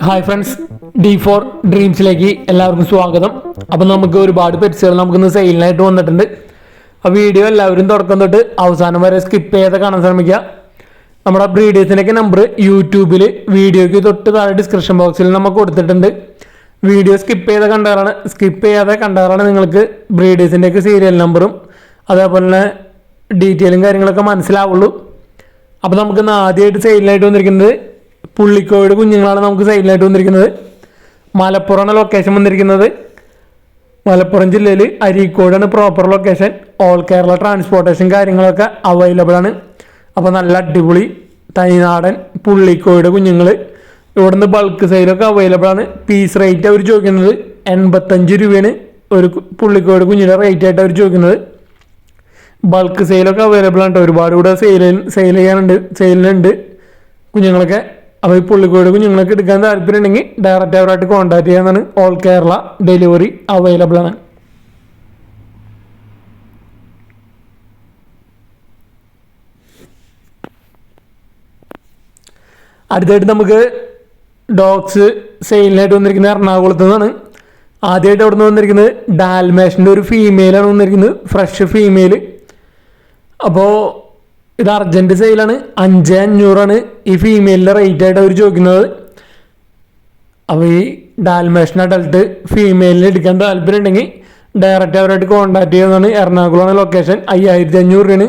Hi friends, D4 ഡ്രീംസിലേക്ക് എല്ലാവർക്കും സ്വാഗതം. അപ്പം നമുക്ക് ഒരുപാട് പെറ്റ്സുകൾ നമുക്കിന്ന് സെയിലിനായിട്ട് വന്നിട്ടുണ്ട്. ആ വീഡിയോ എല്ലാവരും തുടക്കം തൊട്ട് അവസാനം വരെ സ്കിപ്പ് ചെയ്യാതെ കാണാൻ ശ്രമിക്കുക. നമ്മുടെ ബ്രീഡേഴ്സിൻ്റെയൊക്കെ നമ്പർ യൂട്യൂബിൽ വീഡിയോയ്ക്ക് തൊട്ട് താഴെ ഡിസ്ക്രിപ്ഷൻ ബോക്സിൽ നമുക്ക് കൊടുത്തിട്ടുണ്ട്. വീഡിയോ സ്കിപ്പ് ചെയ്യാതെ കണ്ടാലാണ് നിങ്ങൾക്ക് ബ്രീഡേഴ്സിൻ്റെയൊക്കെ സീരിയൽ നമ്പറും അതേപോലെ തന്നെ ഡീറ്റെയിലും കാര്യങ്ങളൊക്കെ മനസ്സിലാവുള്ളൂ. അപ്പോൾ നമുക്കിന്ന് ആദ്യമായിട്ട് സെയിലിനായിട്ട് വന്നിരിക്കുന്നത് പുള്ളിക്കോയുടെ കുഞ്ഞുങ്ങളാണ് നമുക്ക് സെയിലിനായിട്ട് വന്നിരിക്കുന്നത്. മലപ്പുറമാണ് ലൊക്കേഷൻ വന്നിരിക്കുന്നത്. മലപ്പുറം ജില്ലയിൽ അരീക്കോടാണ് proper location. All Kerala transportation കാര്യങ്ങളൊക്കെ അവൈലബിൾ ആണ്. അപ്പോൾ നല്ല അടിപൊളി തൈനാടൻ പുള്ളിക്കോയുടെ കുഞ്ഞുങ്ങൾ ഇവിടുന്ന് ബൾക്ക് സെയിലൊക്കെ അവൈലബിൾ ആണ്. പീസ് റേറ്റ് അവർ ചോദിക്കുന്നത് 85 രൂപയാണ് ഒരു പുള്ളിക്കോയുടെ കുഞ്ഞിൻ്റെ റേറ്റ് ആയിട്ട് അവർ ചോദിക്കുന്നത്. ബൾക്ക് സെയിലൊക്കെ അവൈലബിൾ ആണ്. ഒരുപാട് കൂടെ സെയിലിനുണ്ട് കുഞ്ഞുങ്ങളൊക്കെ. അപ്പോൾ ഈ പുള്ളിക്കോട് കുഞ്ഞുങ്ങളൊക്കെ എടുക്കാൻ താല്പര്യം ഉണ്ടെങ്കിൽ ഡയറക്റ്റ് അവരായിട്ട് കോൺടാക്ട് ചെയ്യാനാണ്. ഓൾ കേരള ഡെലിവറി അവൈലബിൾ ആണ്. അടുത്തായിട്ട് നമുക്ക് ഡോഗ്സ് സെയിലിനായിട്ട് വന്നിരിക്കുന്നത് എറണാകുളത്ത് നിന്നാണ്. ആദ്യമായിട്ട് അവിടെ നിന്ന് വന്നിരിക്കുന്നത് ഡാൽമേഷൻ്റെ ഒരു ഫീമെയിലാണ് വന്നിരിക്കുന്നത്, ഫ്രഷ് ഫീമെയിൽ. അപ്പോൾ ഇത് അർജൻറ്റ് സെയിലാണ്. 5500 ഈ ഫീമെയിലിൻ്റെ റേറ്റ് ആയിട്ട് അവർ ചോദിക്കുന്നത്. അപ്പോൾ ഈ ഡാൽമേഷൻ അഡൽട്ട് ഫീമെയിലിന് എടുക്കാൻ താല്പര്യം ഉണ്ടെങ്കിൽ ഡയറക്റ്റ് അവരായിട്ട് കോൺടാക്ട് ചെയ്യുന്നതാണ്. എറണാകുളമാണ് ലൊക്കേഷൻ. 5500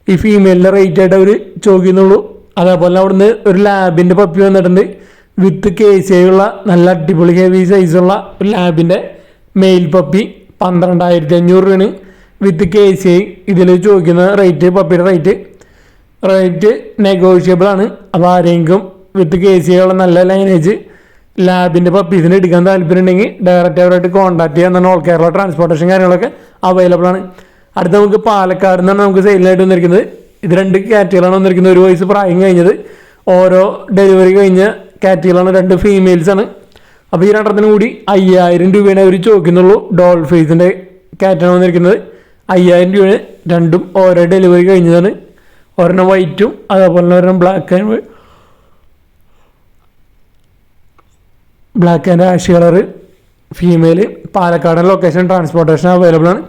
ഈ ഫീമെയിലിൻ്റെ റേറ്റ് ആയിട്ട് അവർ ചോദിക്കുന്നുള്ളൂ. അതേപോലെ അവിടുന്ന് ഒരു ലാബിൻ്റെ പപ്പി വന്നിട്ടുണ്ട് വിത്ത് KCI ഉള്ള നല്ല അടിപൊളി ഹെവി സൈസുള്ള ഒരു ലാബിൻ്റെ മെയിൽ പപ്പി. 12500 വിത്ത് KCI. ഇതിൽ ചോദിക്കുന്ന റേറ്റ് പപ്പിയുടെ റേറ്റ് നെഗോഷ്യബിൾ ആണ്. അപ്പോൾ ആരെങ്കിലും വിത്ത് KCI ഉള്ള നല്ല ലൈനേജ് ലാബിൻ്റെ പപ്പീസിന് എടുക്കാൻ താല്പര്യം ഉണ്ടെങ്കിൽ ഡയറക്റ്റ് അവരായിട്ട് കോൺടാക്ട് ചെയ്യാൻ. ഓൾ കേരള ട്രാൻസ്പോർട്ടേഷൻ കാര്യങ്ങളൊക്കെ അവൈലബിൾ ആണ്. അടുത്ത നമുക്ക് പാലക്കാട് നിന്നാണ് നമുക്ക് സെയിലിനായിട്ട് വന്നിരിക്കുന്നത്. ഇത് 2 കാറ്റഗറികളാണ് വന്നിരിക്കുന്നത്. 1 വയസ്സ് പ്രായം കഴിഞ്ഞത്. ഓരോ ഡെലിവറി കഴിഞ്ഞ കാറ്റഗറികളാണ്. 2 ഫീമെയിൽസാണ്. അപ്പോൾ ഈ രണ്ടെണ്ണത്തിന് കൂടി 5000 രൂപയാണ് അവർ ചോദിക്കുന്നുള്ളൂ. ഡോൾ ഫേസിൻ്റെ കാറ്റാണ് വന്നിരിക്കുന്നത്. 5000 രൂപയാണ്. രണ്ടും ഓരോ ഡെലിവറി കഴിഞ്ഞതാണ്. ഒരെണ്ണം വൈറ്റും അതേപോലെ തന്നെ ഒരെണ്ണം black and ash colour female. Palakkad location transportation available ആണ്.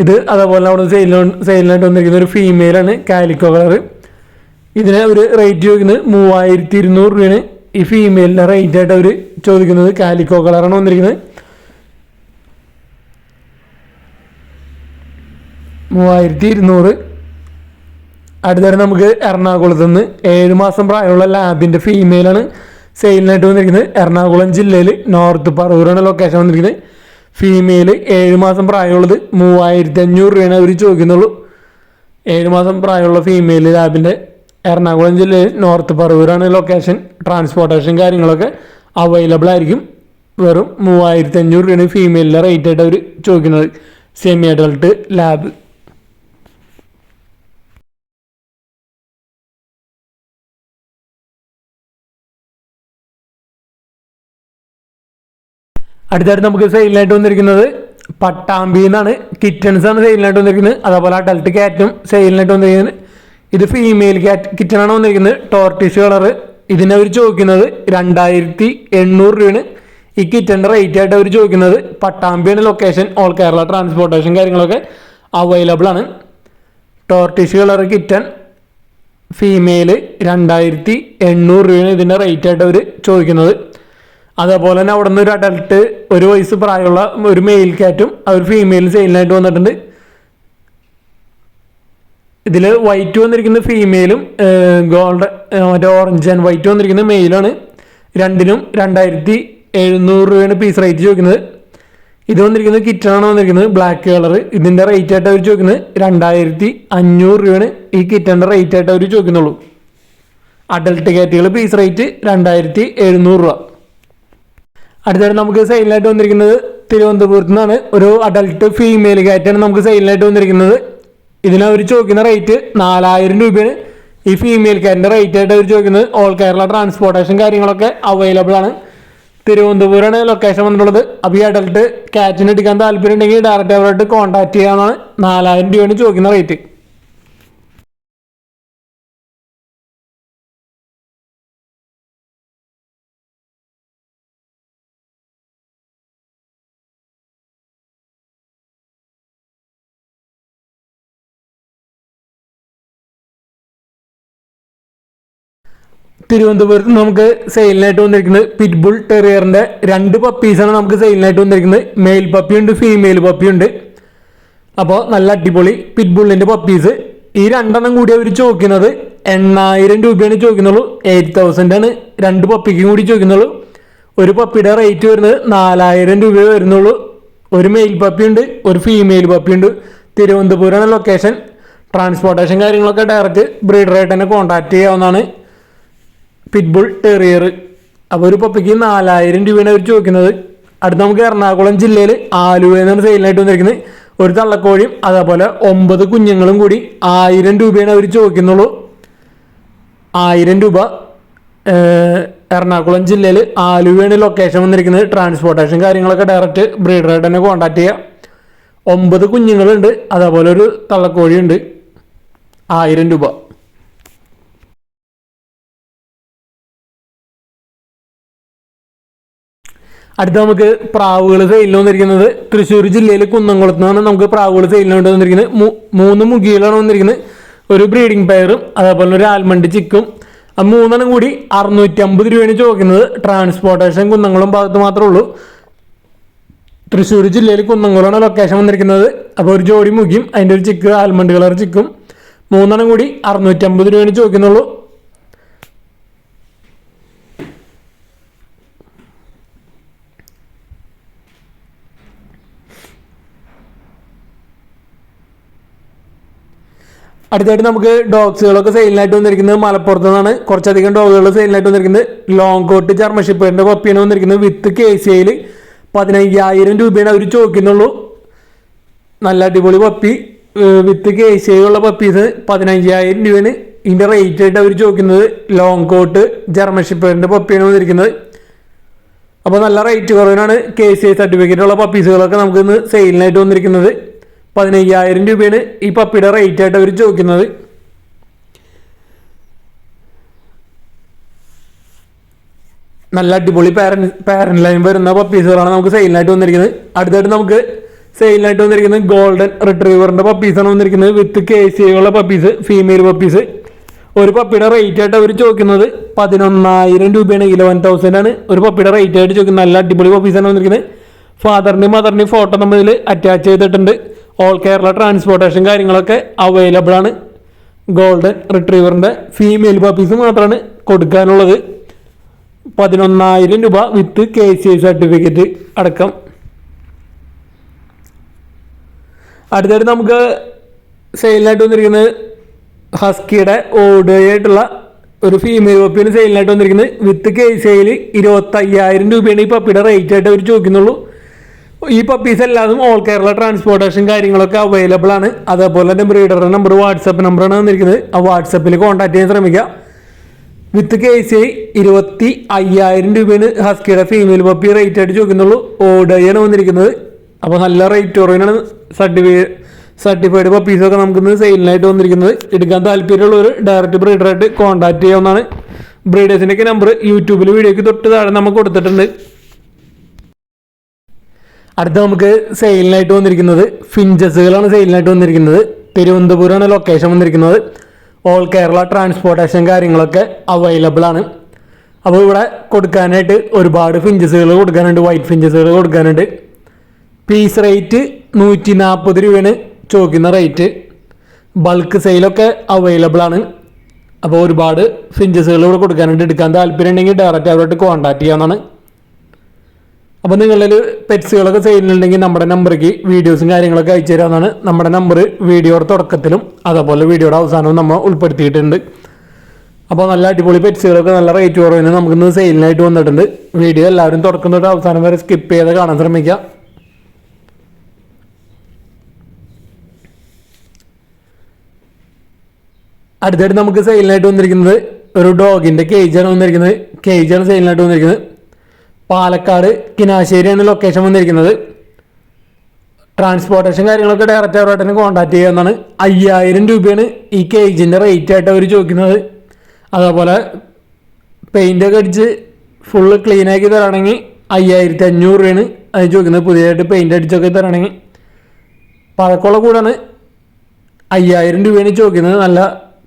ഇത് അതേപോലെ അവിടെ സെയിലിനായിട്ട് വന്നിരിക്കുന്ന ഒരു ഫീമെയിലാണ്, കാലിക്കോ കളറ്. ഇതിന് അവർ റേറ്റ് ചോദിക്കുന്നത് 3200 രൂപയാണ് ഈ ഫീമെയിലിൻ്റെ റേറ്റ് ആയിട്ട് അവർ ചോദിക്കുന്നത്. കാലിക്കോ കളറാണ് വന്നിരിക്കുന്നത്. 3200. അടുത്തത് നമുക്ക് എറണാകുളത്ത് നിന്ന് 7 മാസം പ്രായമുള്ള ലാബിൻ്റെ ഫീമെയിലാണ് സെയിലിനായിട്ട് വന്നിരിക്കുന്നത്. എറണാകുളം ജില്ലയിൽ നോർത്ത് പറവൂരാണ് ലൊക്കേഷൻ വന്നിരിക്കുന്നത്. ഫീമെയിൽ 7 മാസം പ്രായമുള്ളത് 3500 രൂപയാണ് അവർ ചോദിക്കുന്നുള്ളൂ. 7 മാസം പ്രായമുള്ള ഫീമെയിൽ ലാബിൻ്റെ എറണാകുളം ജില്ലയിൽ നോർത്ത് പറവൂരാണ് ലൊക്കേഷൻ. ട്രാൻസ്പോർട്ടേഷൻ കാര്യങ്ങളൊക്കെ അവൈലബിൾ ആയിരിക്കും. വെറും 3500 രൂപയാണ് ഫീമെയിലിൻ്റെ റേറ്റ് ആയിട്ട് അവർ ചോദിക്കുന്നത്. Semi adult lab. അടുത്തായിട്ട് നമുക്ക് സെയിലിനായിട്ട് വന്നിരിക്കുന്നത് പട്ടാമ്പി എന്നാണ്. കിറ്റൻസ് ആണ് സെയിലിനായിട്ട് വന്നിരിക്കുന്നത്. അതേപോലെ അഡൽട്ട് ക്യാറ്റും സെയിലിനായിട്ട് വന്നിരിക്കുന്നത്. ഇത് ഫീമെയിൽ കിറ്റനാണ് വന്നിരിക്കുന്നത്. ടോർട്ടിഷ് കളറ്. ഇതിന് അവർ ചോദിക്കുന്നത് 2800 രൂപയാണ് ഈ കിറ്റൻ്റെ റേറ്റ് ആയിട്ട് അവർ ചോദിക്കുന്നത്. പട്ടാമ്പിയാണ് ലൊക്കേഷൻ. ഓൾ കേരള ട്രാൻസ്പോർട്ടേഷൻ കാര്യങ്ങളൊക്കെ അവൈലബിൾ ആണ്. ടോർട്ടിഷ് കളറ് കിറ്റൻ ഫീമെയിൽ 2800 രൂപയാണ് ഇതിൻ്റെ റേറ്റ് ആയിട്ട് അവർ ചോദിക്കുന്നത്. അതേപോലെ തന്നെ അവിടെ നിന്ന് ഒരു അഡൽട്ട് 1 വയസ്സ് പ്രായമുള്ള ഒരു മെയിൽ ക്യാറ്റും അവർ ഫീമെയിൽ സെയിലിനായിട്ട് വന്നിട്ടുണ്ട്. ഇതിൽ വൈറ്റ് വന്നിരിക്കുന്നത് ഫീമെയിലും ഗോൾഡ് മറ്റേ ഓറഞ്ച് ആൻഡ് വൈറ്റ് വന്നിരിക്കുന്നത് മെയിലാണ്. രണ്ടിനും 2700 രൂപയാണ് പീസ് റേറ്റ് ചോദിക്കുന്നത്. ഇത് വന്നിരിക്കുന്നത് കിറ്റനാണ് വന്നിരിക്കുന്നത്, ബ്ലാക്ക് കളർ. ഇതിൻ്റെ റേറ്റ് ആയിട്ട് അവർ ചോദിക്കുന്നത് 2500 രൂപയാണ് ഈ കിറ്റൻ്റെ റേറ്റ് ആയിട്ട് അവർ ചോദിക്കുന്നുള്ളൂ. അഡൽട്ട് ക്യാറ്റുകൾ പീസ് റേറ്റ് 2700 രൂപ. അടുത്തായിട്ട് നമുക്ക് സെയിലിനായിട്ട് വന്നിരിക്കുന്നത് തിരുവനന്തപുരത്ത് നിന്നാണ്. ഒരു അഡൽട്ട് ഫീമെയിൽ ക്യാറ്റാണ് നമുക്ക് സെയിലിനായിട്ട് വന്നിരിക്കുന്നത്. ഇതിനവർ ചോദിക്കുന്ന റേറ്റ് 4000 രൂപയാണ് ഈ ഫീമെയിൽ ക്യാറ്റിൻ്റെ റേറ്റ് ആയിട്ട് അവർ ചോദിക്കുന്നത്. ഓൾ കേരള ട്രാൻസ്പോർട്ടേഷൻ കാര്യങ്ങളൊക്കെ അവൈലബിൾ ആണ്. തിരുവനന്തപുരമാണ് ലൊക്കേഷൻ വന്നിട്ടുള്ളത്. അപ്പോൾ ഈ അഡൽട്ട് ക്യാറ്റിന് എടുക്കാൻ താല്പര്യം ഉണ്ടെങ്കിൽ ഡയറക്റ്റ് അവരായിട്ട് കോൺടാക്ട് ചെയ്യാവുന്നതാണ്. 4000 രൂപയാണ് ചോദിക്കുന്ന റേറ്റ്. തിരുവനന്തപുരത്ത് നമുക്ക് സെയിലിനായിട്ട് വന്നിരിക്കുന്നത് പിറ്റ്ബുൾ ടെറിയറിന്റെ 2 പപ്പീസാണ് നമുക്ക് സെയിലിനായിട്ട് വന്നിരിക്കുന്നത്. മെയിൽ പപ്പിയുണ്ട്, ഫീമെയിൽ പപ്പിയുണ്ട്. അപ്പോൾ നല്ല അടിപൊളി പിറ്റ്ബുള്ളിന്റെ പപ്പീസ്. ഈ 2 കൂടി അവർ ചോദിക്കുന്നത് 8,000 രൂപയാണ് ചോദിക്കുന്നുള്ളൂ. 8,000 ആണ് 2 പപ്പിക്കും കൂടി ചോദിക്കുന്നുള്ളൂ. ഒരു പപ്പിയുടെ റേറ്റ് വരുന്നത് 4,000 രൂപ വരുന്നുള്ളൂ. ഒരു മെയിൽ പപ്പിയുണ്ട്, ഒരു ഫീമെയിൽ പപ്പിയുണ്ട്. തിരുവനന്തപുരമാണ് ലൊക്കേഷൻ. ട്രാൻസ്പോർട്ടേഷൻ കാര്യങ്ങളൊക്കെ ഡയറക്റ്റ് ബ്രീഡറായിട്ട് തന്നെ കോൺടാക്ട് ചെയ്യാവുന്നതാണ്. Pit bull terrier. അപ്പോൾ ഒരു പപ്പിക്ക് 4,000 രൂപയാണ് അവർ ചോദിക്കുന്നത്. അടുത്ത് നമുക്ക് എറണാകുളം ജില്ലയിൽ ആലുവയിൽ നിന്നാണ് സെയിലിനായിട്ട് വന്നിരിക്കുന്നത്. ഒരു തള്ളക്കോഴിയും അതേപോലെ 9 കുഞ്ഞുങ്ങളും കൂടി 1,000 രൂപയാണ് അവർ ചോദിക്കുന്നുള്ളൂ. 1,000 രൂപ. എറണാകുളം ജില്ലയിൽ ആലുവയാണ് ലൊക്കേഷൻ വന്നിരിക്കുന്നത്. ട്രാൻസ്പോർട്ടേഷൻ കാര്യങ്ങളൊക്കെ ഡയറക്റ്റ് ബ്രീഡറായിട്ട് തന്നെ കോൺടാക്ട് ചെയ്യുക. 9 കുഞ്ഞുങ്ങളുണ്ട്, അതേപോലെ ഒരു തള്ളക്കോഴിയുണ്ട്. 1,000 രൂപ. അടുത്ത നമുക്ക് പ്രാവുകൾ സെയിലിന് വന്നിരിക്കുന്നത് തൃശ്ശൂർ ജില്ലയിൽ കുന്നംകുളത്ത് നിന്നാണ് നമുക്ക് പ്രാവുകൾ സെയിലിന് വേണ്ടി വന്നിരിക്കുന്നത്. 3 മുഖികളാണ് വന്നിരിക്കുന്നത്. ഒരു ബ്രീഡിംഗ് പെയറും അതേപോലെ ഒരു ആൽമണ്ട് ചിക്കും. 3 കൂടി 650 രൂപയാണ് ചോദിക്കുന്നത്. ട്രാൻസ്പോർട്ടേഷൻ കുന്നംകുളം ഭാഗത്ത് മാത്രമേ ഉള്ളൂ. തൃശ്ശൂർ ജില്ലയിൽ കുന്നംകുളമാണ് ലൊക്കേഷൻ വന്നിരിക്കുന്നത്. അപ്പോൾ ഒരു ജോഡി മുഖിയും അതിൻ്റെ ഒരു ചിക്ക് ആൽമണ്ട് കളർ ചിക്കും 3 കൂടി 650 രൂപയാണ് ചോദിക്കുന്നുള്ളൂ. അടുത്തായിട്ട് നമുക്ക് ഡോഗ്സുകളൊക്കെ സെയിലിനായിട്ട് വന്നിരിക്കുന്നത് മലപ്പുറത്ത് നിന്നാണ്. കുറച്ചധികം ഡോഗുകൾ സെയിലിനായിട്ട് വന്നിരിക്കുന്നത്. ലോങ് കോട്ട് ജർമ്മൻ ഷെപ്പേർഡിന്റെ പപ്പിയാണ് വന്നിരിക്കുന്നത്. വിത്ത് KCIയിൽ 15,000 രൂപയാണ് അവർ ചോദിക്കുന്നുള്ളൂ. നല്ല അടിപൊളി പപ്പി വിത്ത് KCI ഉള്ള പപ്പീസ് 15,000 രൂപയാണ് ഇതിൻ്റെ റേറ്റ് ആയിട്ട് അവർ ചോദിക്കുന്നത്. ലോങ് കോട്ട് ജർമ്മൻ ഷെപ്പേർഡിന്റെ പപ്പിയാണ് വന്നിരിക്കുന്നത്. അപ്പോൾ നല്ല റേറ്റ് കുറവിനാണ് KCI സർട്ടിഫിക്കറ്റ് ഉള്ള പപ്പീസുകളൊക്കെ നമുക്ക് ഇന്ന് സെയിലിനായിട്ട് വന്നിരിക്കുന്നത്. 15,000 രൂപയാണ് ഈ പപ്പിയുടെ റേറ്റ് ആയിട്ട് അവർ ചോദിക്കുന്നത്. നല്ല അടിപൊളി പാരന്റ് ലൈൻ വരുന്ന പപ്പീസുകളാണ് നമുക്ക് സെയിലിനായിട്ട് വന്നിരിക്കുന്നത്. അടുത്തായിട്ട് നമുക്ക് സെയിലിനായിട്ട് വന്നിരിക്കുന്നത് ഗോൾഡൻ റിട്രീവറിന്റെ പപ്പീസാണ് വന്നിരിക്കുന്നത്. വിത്ത് KCI ഉള്ള പപ്പീസ്, ഫീമെയിൽ പപ്പീസ്. ഒരു പപ്പിയുടെ റേറ്റ് ആയിട്ട് അവർ ചോദിക്കുന്നത് 11,000 രൂപയാണ്. 11,000 ആണ് ഒരു പപ്പിയുടെ റേറ്റ് ആയിട്ട് ചോദിക്കുന്നത്. നല്ല അടിപൊളി പപ്പീസാണ് വന്നിരിക്കുന്നത്. ഫാദറിൻ്റെയും മദറിൻ്റെയും ഫോട്ടോ നമ്മൾ ഇതിൽ അറ്റാച്ച് ചെയ്തിട്ടുണ്ട്. ഓൾ കേരള ട്രാൻസ്പോർട്ടേഷൻ കാര്യങ്ങളൊക്കെ അവൈലബിൾ ആണ്. ഗോൾഡൻ റിട്രീവറിൻ്റെ ഫീമെയിൽ പപ്പീസ് മാത്രമാണ് കൊടുക്കാനുള്ളത്. 11,000 രൂപ വിത്ത് KCI സർട്ടിഫിക്കറ്റ് അടക്കം. അടുത്തായിട്ട് നമുക്ക് സെയിലിനായിട്ട് വന്നിരിക്കുന്നത് ഹസ്കിയുടെ ഓടുകയായിട്ടുള്ള ഒരു ഫീമെയിൽ പപ്പിയാണ് സെയിലിനായിട്ട് വന്നിരിക്കുന്നത്. വിത്ത് KCIയിൽ 25,000 രൂപയാണ് ഈ പപ്പിയുടെ റേറ്റ് ആയിട്ട് അവർ ചോദിക്കുന്നുള്ളൂ. ഈ പപ്പീസ് എല്ലാതും ഓൾ കേരള ട്രാൻസ്പോർട്ടേഷൻ കാര്യങ്ങളൊക്കെ അവൈലബിൾ ആണ്. അതേപോലെ തന്നെ ബ്രീഡറുടെ നമ്പർ വാട്സപ്പ് നമ്പറാണ് വന്നിരിക്കുന്നത്. ആ വാട്സപ്പിൽ കോൺടാക്ട് ചെയ്യാൻ ശ്രമിക്കുക. വിത്ത് KCI 25,000 രൂപയാണ് ഹസ്കിയുടെ ഫീമെയിൽ പപ്പി റേറ്റ് ആയിട്ട് ചോദിക്കുന്നുള്ളൂ. ഓടയാണ് വന്നിരിക്കുന്നത്. അപ്പോൾ നല്ല റേറ്റ് കുറവിനാണ് സർട്ടിഫൈഡ് പപ്പീസൊക്കെ നമുക്കിന്ന് സെയിലിനായിട്ട് വന്നിരിക്കുന്നത്. എടുക്കാൻ താല്പര്യമുള്ളവർ ഡയറക്റ്റ് ബ്രീഡറായിട്ട് കോൺടാക്ട് ചെയ്യാവുന്നതാണ്. ബ്രീഡേഴ്സിൻ്റെയൊക്കെ നമ്പർ യൂട്യൂബിൽ വീഡിയോയ്ക്ക് തൊട്ട് താഴെ നമുക്ക് കൊടുത്തിട്ടുണ്ട്. അടുത്ത നമുക്ക് സെയിലിനായിട്ട് വന്നിരിക്കുന്നത് ഫിഞ്ചസുകളാണ് സെയിലിനായിട്ട് വന്നിരിക്കുന്നത്. തിരുവനന്തപുരമാണ് ലൊക്കേഷൻ വന്നിരിക്കുന്നത്. ഓൾ കേരള ട്രാൻസ്പോർട്ടേഷൻ കാര്യങ്ങളൊക്കെ അവൈലബിൾ ആണ്. അപ്പോൾ ഇവിടെ കൊടുക്കാനായിട്ട് ഒരുപാട് ഫിഞ്ചസുകൾ കൊടുക്കാനുണ്ട്. വൈറ്റ് ഫിഞ്ചസുകൾ കൊടുക്കാനുണ്ട്. പീസ് റേറ്റ് 140 രൂപയാണ് ചോദിക്കുന്ന റേറ്റ്. ബൾക്ക് സെയിലൊക്കെ അവൈലബിൾ ആണ്. അപ്പോൾ ഒരുപാട് ഫിഞ്ചസുകൾ ഇവിടെ കൊടുക്കാനുണ്ട്. എടുക്കാൻ താല്പര്യം ഉണ്ടെങ്കിൽ ഡയറക്റ്റ് അവരോട്ട് കോൺടാക്ട് ചെയ്യാവുന്നതാണ്. അപ്പോൾ നിങ്ങളിൽ പെറ്റ്സുകളൊക്കെ സെയിലുണ്ടെങ്കിൽ നമ്മുടെ നമ്പറേക്ക് വീഡിയോസും കാര്യങ്ങളൊക്കെ അയച്ചു തരാവുന്നതാണ്. നമ്മുടെ നമ്പർ വീഡിയോയുടെ തുടക്കത്തിലും അതേപോലെ വീഡിയോയുടെ അവസാനവും നമ്മൾ ഉൾപ്പെടുത്തിയിട്ടുണ്ട്. അപ്പോൾ നല്ല അടിപൊളി പെറ്റ്സുകളൊക്കെ നല്ല റേറ്റ് കുറവിന് നമുക്കിന്ന് സെയിലിനായിട്ട് വന്നിട്ടുണ്ട്. വീഡിയോ എല്ലാവരും തുടക്കം തൊട്ട് അവസാനം വരെ സ്കിപ്പ് ചെയ്ത് കാണാൻ ശ്രമിക്കുക. അടുത്തായിട്ട് നമുക്ക് സെയിലിനായിട്ട് വന്നിരിക്കുന്നത് ഒരു ഡോഗിൻ്റെ കേജാണ് വന്നിരിക്കുന്നത്. കേജാണ് സെയിലിനായിട്ട് വന്നിരിക്കുന്നത്. പാലക്കാട് കിനാശ്ശേരിയാണ് ലൊക്കേഷൻ വന്നിരിക്കുന്നത്. ട്രാൻസ്പോർട്ടേഷൻ കാര്യങ്ങളൊക്കെ ഡയറക്റ്റ് അവരോട്ട് തന്നെ കോൺടാക്ട് ചെയ്യാവുന്നതാണ്. 5,000 രൂപയാണ് ഈ കേജിൻ്റെ റേറ്റ് ആയിട്ട് അവർ ചോദിക്കുന്നത്. അതേപോലെ പെയിൻ്റൊക്കെ അടിച്ച് ഫുള്ള് ക്ലീനാക്കി തരാണെങ്കിൽ 5,500 രൂപയാണ് അത് ചോദിക്കുന്നത്. പുതിയതായിട്ട് പെയിൻ്റ് അടിച്ചൊക്കെ തരാണെങ്കിൽ പഴക്കമുള്ള കൂടാണ് 5,000 രൂപയാണ് ചോദിക്കുന്നത്. നല്ല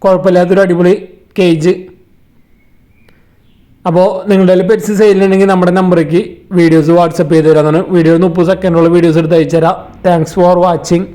കുഴപ്പമില്ലാത്തൊരു അടിപൊളി കേജ്. അപ്പോൾ നിങ്ങളുടെ കയ്യിൽ പെറ്റ്സ് സെയിലുണ്ടെങ്കിൽ നമ്മുടെ നമ്പറേക്ക് വീഡിയോസ് വാട്സപ്പ് ചെയ്ത് തരാമെന്നാണ്. വീഡിയോ 30 സെക്കൻഡുള്ള വീഡിയോസ് എടുത്ത് അയച്ചു തരാം. Thanks for watching.